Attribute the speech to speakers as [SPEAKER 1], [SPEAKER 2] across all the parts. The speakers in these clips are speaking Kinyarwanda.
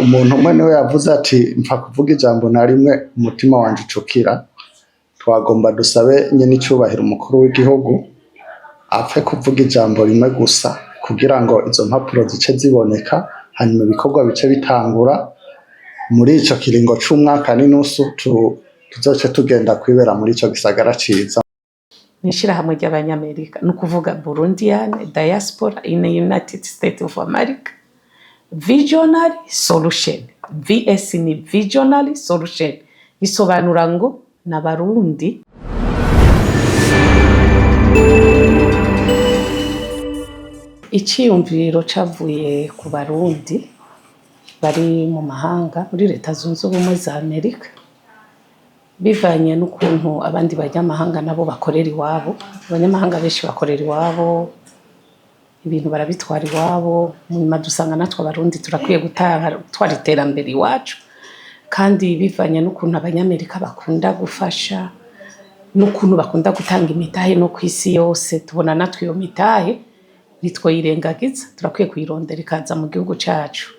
[SPEAKER 1] umuntu umwe niwe yavuze ati mpfa kuvuga ijambo na rimwe umutima wanje ucukira. Twagomba dusabe nyene icubahiro umukuru w'igihugu apfe kuvuga ijambo rimwe gusa kugira ngo izo mpapuro zice ziboneka, hanyuma ibikorwa bice bitangura muri ico kiringo c'umwaka n'inusu tuzoce tugenda kwibera muri ico gisagara ciza.
[SPEAKER 2] N'ishirahamwe ry'Abanyamerika ni ukuvuga Burundian Diaspora in the United States of America Visionary Solution. VS ni Visionary Solution, bisobanura ngo n'abarundi iciyumviro cavuye ku barundi bari mu mahanga muri Leta Zunze Ubumwe za Amerika, bivanye n'ukuntu abandi banyamahanga nabo bakorera iwabo. Abanyamahanga benshi bakorera iwabo, ibintu barabitwara iwabo, nyuma dusanga natwe abarundi turakwiye gutwara iterambere iwacu. Kandi bivanye n'ukuntu abanyamerika bakunda gufasha, n'ukuntu bakunda gutanga imitahe no kw'isi yose, tubona natwe iyo mitahe nitwoyirengagiza, turakwiye kuyirondera ikaza mu gihugu cacu.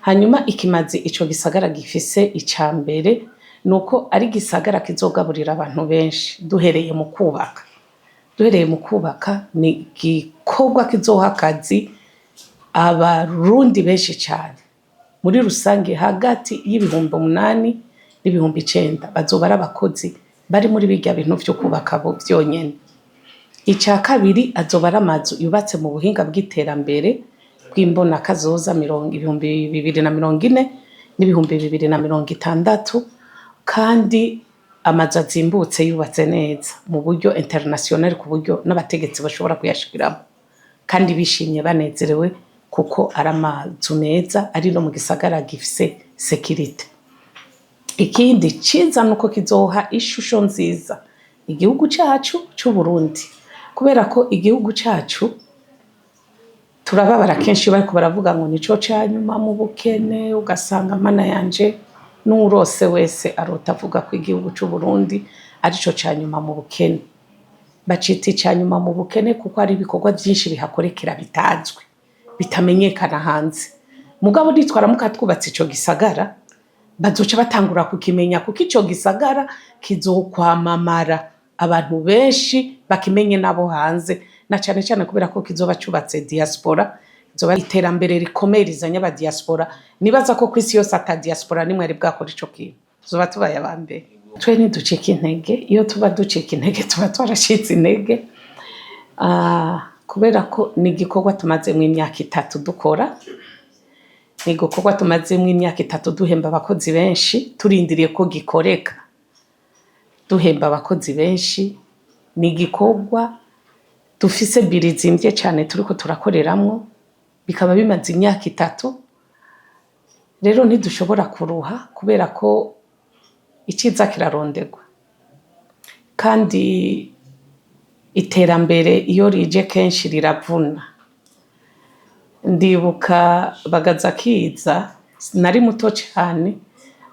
[SPEAKER 2] Hanyuma ikimazi ico gisagara gifise icambere nuko ari gisagara kizogaburira abantu benshi. Duhereye mu kubaka ni gikorwa kizoha akazi abarundi benshi cyane. Muri rusange hagati y'ibihumbi 8 n'ibihumbi 9 bazoba ari abakozi bari muri birya bintu vyo kubaka bo vyonyene. Ica kabiri azoba ari amazu yubatse mu buhinga bw'iterambere bw'imbona kazoza 2040 n'ibihumbi 2060, kandi amazu azimbutse yubatse neza mu buryo international, ku buryo n'abategetsi bashobora kuyashikiramo kandi bishimye banezerewe, kuko ari amazu meza ari no mu gisagara gifise security. Ikindi ciza nuko kizoha ishusho nziza igihugu cacu c'u Burundi, kubera ko igihugu cacu turababara kenshi bariko baravuga ngo nico canyuma mu bukene, ugasanga mana yanje n'urose wese arota avuga ko igihugu c'u Burundi arico canyuma mu bukene. Bacita canyuma mu bukene kuko ari ibikorwa byinshi bihakorekera bitazwi, bitamenyekana hanze. Mugabo nitwara mukatwubatse ico gisagara, bazoca batangura kukimenya, kuko ico gisagara kizokwamamara, abantu benshi bakimenye nabo hanze, na cyane cyane kubera ko kizoba cubatse diaspora, zoba iterambere rikomeye rizanya aba diaspora. Nibaza ko kwisi yose ata diaspora nimwe ari bwakora ico kintu, zoba tubaye abambere. Twe ntiducika intege, iyo tuba ducika intege tuba twarashitse intege, kubera ko ni igikorwa tumazemwo imyaka 3 dukora, ni igikorwa tumazemwo imyaka 3 duhemba abakozi benshi, turindiriye ko gikoreka, duhemba abakozi benshi. Ni igikorwa dufise birizimbye cyane turiko turakoreramwo, bikaba bimaze imyaka 3. Rero ntidushobora kuruha, kubera ko iciza kirarondegwa, kandi iterambere iyo rije kenshi riravuna. Ndibuka Bagaza Kiza, nari muto cyane,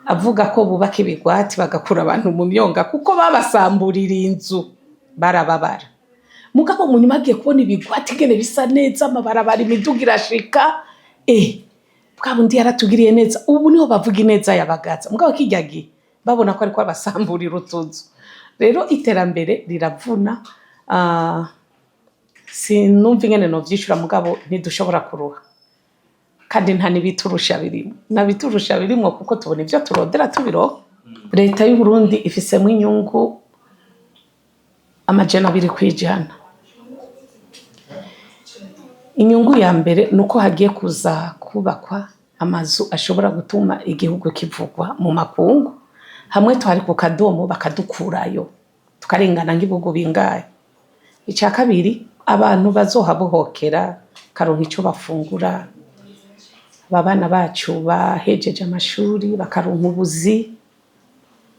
[SPEAKER 2] avuga ko bubaka ibigwati bagakura abantu mu myonga kuko babasamburira inzu, barababara. Mugabo mu nyuma agiye kubona ibigwati ngene bisa neza, amabarabara imiduga irashika, bwa bundi yaratugiriye neza. Ubu niho bavuga ineza yabagaza, mugabo kijyagi babona ko ari kwa basamburira utuzu. Rero iterambere riravuna, sinumva ingene no vyishura, mugabo ntidushobora kuruha, kandi nta nibiturusha birimo, nabiturusha birimo kuko tubona ivyo turodera tubiro. Leta y'u Burundi ifisemo inyungu 200%. Inyungu ya mbere nuko hagiye kuza kubakwa amazu ashobora gutuma igihugu kivugwa mu makungu. Hamwe twari ku kadomo bakadukurayo tukarengana nk'ibihugu bingaye. Ica kabiri, abantu bazohabohokera karonka ico bafungura, babana bacu bahejeje amashuri bakaronka ubuzi.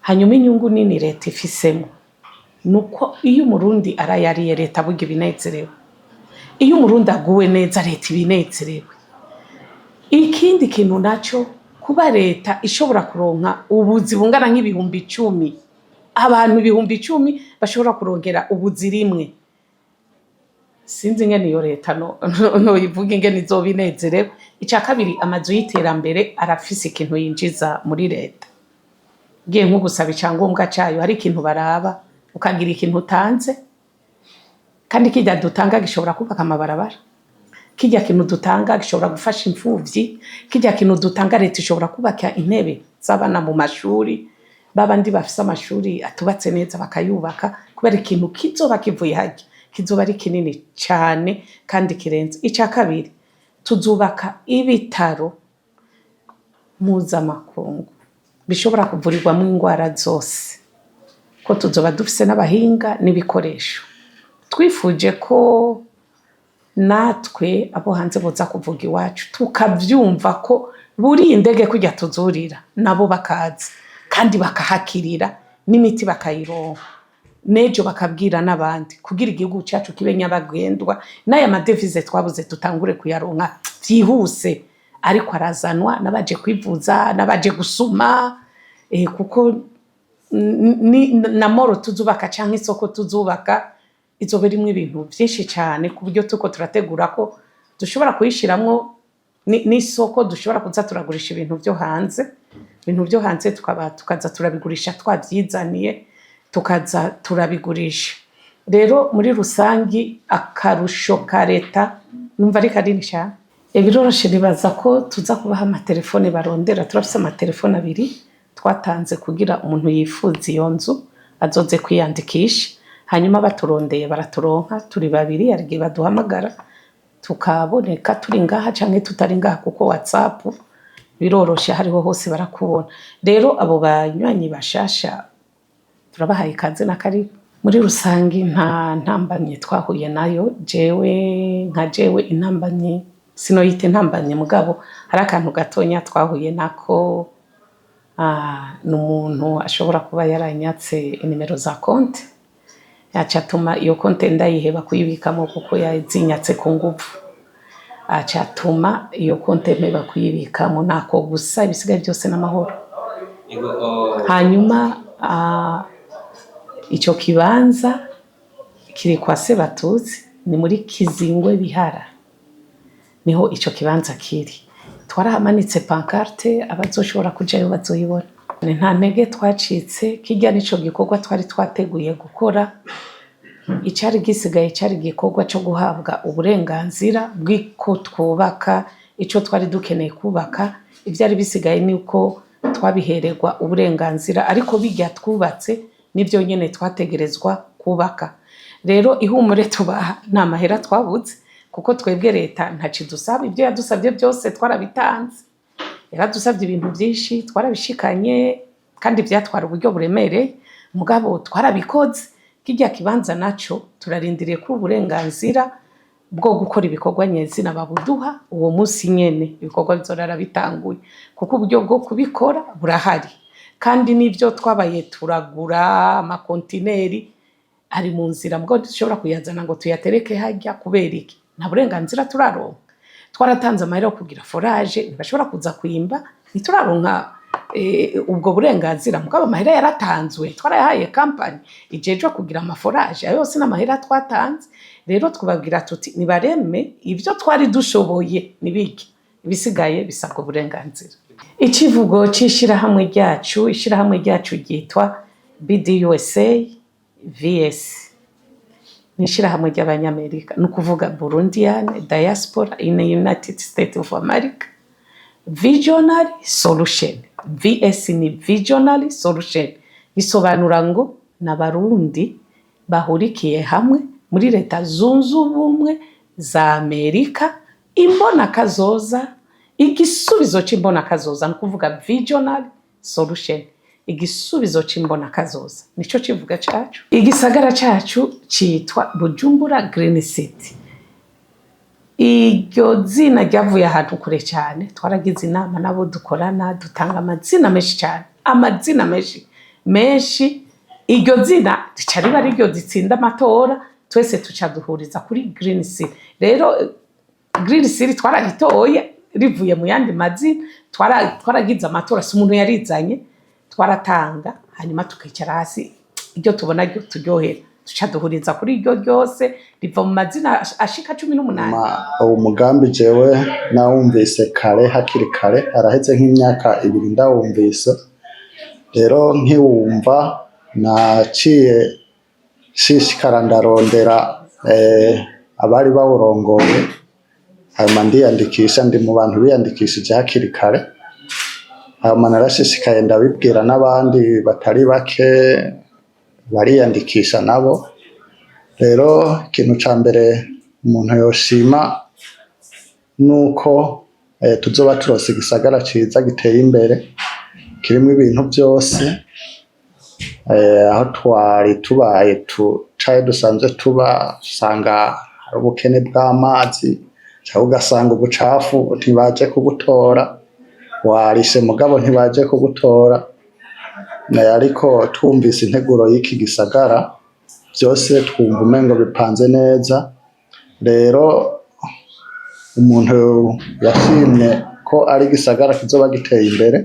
[SPEAKER 2] Hanyuma inyungu nini leta ifisemo nuko iyo umurundi arayariye leta burya ibinezerewe, iyo umurundi aguwe neza leta ibinezerewe. Ikindi kintu naco, kuba leta ishobora kuronka ubuzi bungana nk'ibihumbi 10, abantu ibihumbi 10 bashobora kurongera ubuzi rimwe, sinzi ingene iyo leta no ivuga ingene izobinezerewe. Icya kabiri, amazu y'iterambere arafise ikintu yinjiza muri leta. Giye nko gusaba icyangombwa cyayo, hari ikintu baraba ukagira ikintu utanze, kandi kijya dutanga gishobora kubaka amabarabara, kijya kintu dutanga gishobora gufasha imfuvyi, kijya kintu dutanga leta ishobora kubaka intebe z'abana mu mashuri, babandi bafise amashuri atubatse neza bakayubaka, kubera ikintu kizoba kivuye hajya kizoba ari kinini cyane kandi kirenze. Icya kabiri, tuzubaka ibitaro mpuzamakungu bishobora kuvurirwamo indwara zose, ko tuzoba dufise n'abahinga n'ibikoresho. Twifuje ko natwe abo hanze boza kuvuga iwacu tukavyumva ko buri indege kujya tuzurira nabo bakaza kandi bakahakirira n'imiti bakayironka, nejo bakabwira n'abandi kugira igihugu cyacu kibe nyabagendwa, n'aya madevize twabuze tutangure kuyaronka byihuse. Ariko arazanwa n'abaje kwivuza n'abaje gusuma, kuko na moro tuzubaka cyangwa isoko tuzubaka izobe rimwe ibintu byinshi cyane, ku buryo tuko turategura ko dushobora kuyishiramwo n'isoko, dushobora kuza turagurisha ibintu byo hanze, tukaza turabigurisha twabyizaniye, tukaza turabigurisha. Rero muri rusangi akarusho ka leta numva ari kanini cyane. Biroroshe nibaza ko tuza kubaha amatelefone barondera. Turafise amatelefone 2 twatanze kugira umuntu yifuza iyo nzu azoze kwiyandikisha, hanyuma baturondeye baraturonka turi 2, arige baduhamagara tukaboneka turi ngaha canke tutari ngaha, kuko WhatsApp biroroshe, hariho hose barakubona. Rero abo banywanyi bashasha turabahaye ikaze na karibu. Muri rusangi nta ntambanye twahuye nayo, jewe intambanye sinoyite ntambanye, mugabo hari akantu gatonya twahuye nako. N'umuntu ashobora kuba yaranyatse inimero za konti, yacatuma iyo konti ndayiheba kuyibikamo kuko yazinyatse ku nguvu, acatuma iyo konti mpeba kuyibikamo. Nako gusa ibisigaye byose n'amahoro. Hanyuma icyo kibanza kiri kwa Sebatuzi, ni muri Kizingwe Bihara, niho icyo kibanza kiri. Twarahamanitse pancarte, abazoshobora kujayo bazoyibona. Nta ntege twacitse, kijya nico gikorwa twari twateguye gukora. Icari gisigaye cyari gikorwa cyo guhabwa uburenganzira bw'iko twubaka ico twari dukeneye kubaka. Ivyari bisigaye ni uko twabihererwa uburenganzira, ariko bijya twubatse nivyo nyene twategerezwa kubaka. Rero ihumure tubaha nta mahera twabuze, kuko twebwe leta ntaci dusaba. Ibyo yadusabye byose twarabitanze, yaradusabye ibintu byinshi twarabishikanye, kandi byatwara uburyo buremereye, mugabo twarabikoze. Kijya kibanza naco turarindiriye ko uburenganzira bwo gukora ibikorwa nyezina babuduha uwo munsi nyene. Ibikorwa bizorara bitanguye, kuko uburyo bwo kubikora burahari, kandi nivyo twabaye turagura amakontineri ari mu nzira, mugabo dushobora kuyazana ngo tuyatereke hajya. Kubera iki? Nta burenganzira turaronka. Twaratanze amahera yo kugira forage, ntibashobora kuza kwimba, ntituraronka ubwo burenganzira, mugabo amahera yaratanzwe. Twarayahaye kampani ijejwe kugira amaforage, ayo yose n'amahera twatanze. Rero twababwira tuti nibareme ibyo twari dushoboye nibiki, ibisigaye bisabwa uburenganzira. Ikivugo cy'ishirahamwe ryacu ryitwa BDUSA VS, nishirahamwe ry'abanyamerika, nukuvuga Burundian Diaspora in the United States of America Visionary Solution. VS ni Visionary Solution, bisobanura ngo n'abarundi bahurikiye hamwe muri leta zunze ubumwe za Amerika, imbona kazoza, igisubizo c'imbona kazoza, nukuvuga Visionary Solution, igisubizo c'imbona kazoza. Nico kivuga cyacu. Igisagara cyacu cyitwa Bujumbura Green City. Iryo zina ryavuye ahantu kure cyane. Twaragize inama nabo dukorana, dutanga amazina menshi cyane, amazina menshi. Iryo zina ricari bari ryo ditsinda amatora, twese tucaduhuriza kuri Green City. Rero Green City twaragitoye rivuye mu yandi mazina. Twaragize amatora, si umuntu yarizanye, twaratanga, hanyuma tukicara hasi, iryo tubona ryo turyohera duca duhuriza kuri iryo ryose riva mu mazina ashika 18.
[SPEAKER 1] uwo mugambi jewe nawumvise kare, hakiri kare, araheze nk'imyaka 2 ndawumvise. Rero nkiwumva naciye shishikara ndarondera abari bawurongoye, hanyuma ndiyandikisha, ndi mu bantu biyandikishije hakiri kare. Hanyuma narashishikaye ndabibwira n'abandi batari bake bariyandikisha nabo. Rero ikintu ca mbere umuntu yoshima nuko tuzoba turose igisagara ciza giteye imbere, kirimo ibintu byose, aho twari tubaye caye dusanzwe tubasanga hari ubukene bw'amazi, cyangwa ugasanga ubucafu ntibaje kubutora, warishe mugabo ntibaje kubutora. Ariko twumvise integuro y'iki gisagara byose twumva umengo bipanze neza. Rero umuntu yashimye ko ari gisagara kizoba giteye imbere,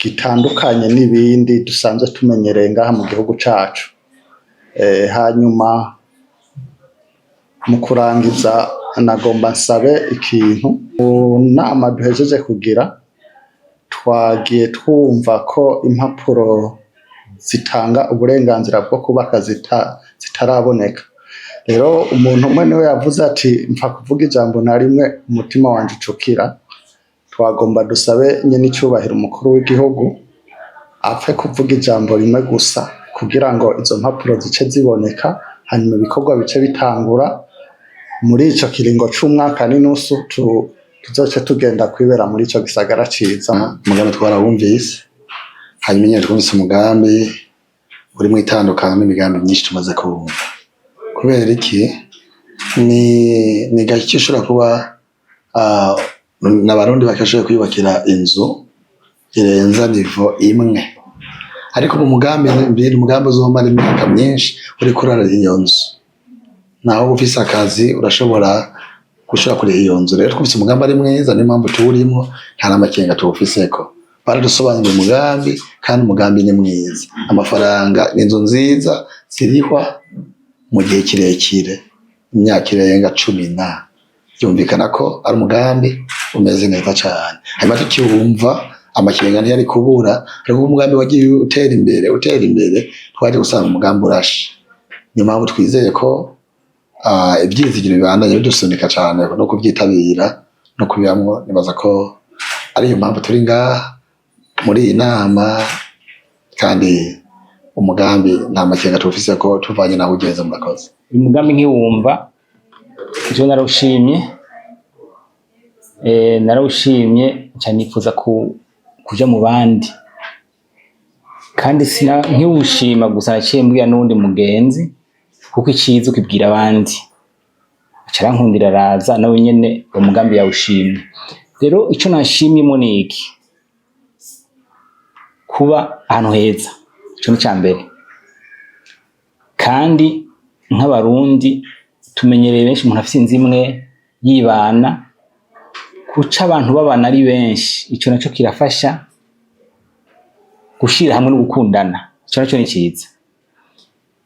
[SPEAKER 1] gitandukanye n'ibindi dusanzwe tumenyereye ngaha mu gihugu cacu. Hanyuma mu kurangiza nagomba nsabe ikintu. Mu nama duhejeje kugira twagiye twumva ko impapuro zitanga uburenganzira bwo kubaka zitaraboneka. Rero umuntu umwe niwe yavuze ati mpfa kuvuga ijambo na rimwe umutima wanje ucukira. Twagomba dusabe nyene icyubahiro umukuru w'igihugu apfe kuvuga ijambo rimwe gusa kugira ngo izo mpapuro zice ziboneka, hanyuma ibikorwa bice bitangura. Muri ico kiringo c'umwaka n'inusu tuzoce tugenda kwibera muri ico gisagara ciza.
[SPEAKER 3] Umugambi twarawumvise, hanyuma nyine twumvise umugambi uri mu itandukana n'imigambi myinshi tumaze kumva. Kubera iki? Ni gake ushobora kuba n'abarundi bakashoboye kwiyubakira inzu irenza nivo imwe, ariko mu mugambi uzomara imyaka myinshi uri kurara iyo nzu. Naho ufise akazi urashobora kuriha iyo nzu. Rero twumvise umugambi ari mwiza, niyo mpamvu tuwurimo, nta n'amakenga tuwufiseko. Baradusobanurira umugambi kandi umugambi ni mwiza. Amafaranga n'inzu nziza zirihwa mu gihe kirekire, imyaka irenga 10. Byumvikana ko ari umugambi umeze neza cyane. Hanyuma tukiwumva amakenga ntiyari kubura, ariko umugambi wagiye utera imbere, twaje gusanga umugambi urashe. Niyo mpamvu twizeye ko ibyizigiro bibandanye bidusunika cyane no kubyitabira no kubiyamwo. Nibaza ko ariyo mpamvu turi ngaha muri iyi nama, kandi umugambi nta makenga tufise ko tuvanye naho ugeze. Murakoze.
[SPEAKER 4] Uyu mugambi nkiwumva ivyo narawushimye cyane, nifuza kuja mu bandi, kandi nkiwushima gusa naciye mbwira n'undi mugenzi, kuko iciza ukibwira abandi acarankundira araza nawe nyene umugambi yawushimye. Rero ico nashimyemo ni iki? Kuba ahantu heza, ico ni cambere. Kandi nk'abarundi tumenyereye benshi umuntu afise inzu imwe yibana, kuca abantu babana ari benshi, ico naco kirafasha gushira hamwe no gukundana. Ico naco ni ciza.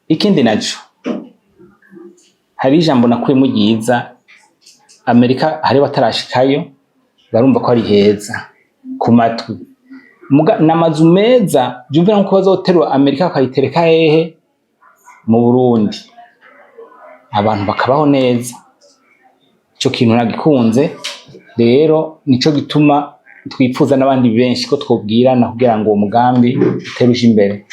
[SPEAKER 4] Ikindi naco, hari ijambo nakuyemo ryiza, Amerika hari batarashikayo barumva ko ari heza ku matwi. N'amazu meza, byumvira nko bazoterura Amerika bakayitereka hehe mu Burundi, abantu bakabaho neza. Ico kintu nagikunze. Rero nico gituma twifuza n'abandi benshi ko twobwirana kugira ngo uwo mugambi uteruje imbere.